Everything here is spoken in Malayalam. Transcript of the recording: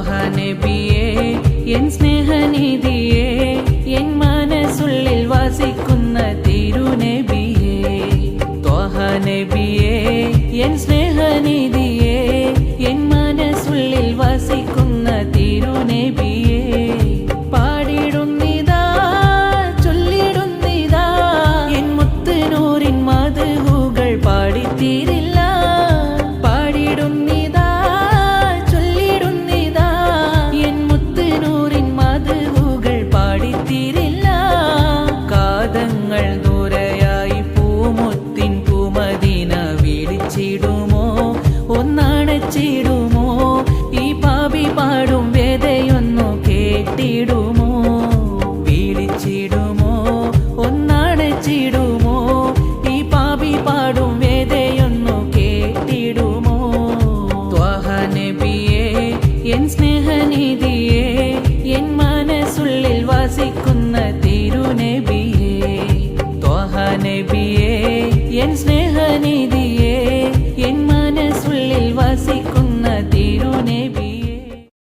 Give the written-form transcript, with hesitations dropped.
ത്വഹ നബിയേ എൻ സ്നേഹനിധിയേ എൻ മനസ്സുള്ളിൽ വസിക്കുന്ന തിരുനബിയേ ത്വഹ നബിയേ എൻ സ്നേഹനിധിയേ എൻ മനസ്സുള്ളിൽ വസിക്കുന്ന തിരുനബിയേ പാടിടുന്നിതാ ചൊല്ലിടുന്നിതാ എൻ മുത്തുനൂറിൻ മദ്ഹുകൾ പാടിത്തീരില്ല പാടിടുന്നിതാ ചൊല്ലിടുന്നിതാ എൻ മുത്തുനൂറിൻ മദ്ഹുകൾ പാടിത്തീരില്ല കാതങ്ങൾ ദൂരയായി പൂമുത്തിൻ പൂമദീന വിളിച്ചിടുമോ ഒന്നണച്ചിടുമോ ഈ പാപി പാടും വേദയൊന്നു കേട്ടിടുമോ വിളിച്ചിടുമോ ഒന്നണച്ചിടുമോ ഈ പാപി പാടും വേദയൊന്നു കേട്ടിടുമോ ത്വഹ നബിയേ എൻ സ്നേഹനിധിയേ എൻ മനസ്സുള്ളിൽ വസിക്കുന്ന തിരുനബിയേ ത്വഹ നബിയേ എൻ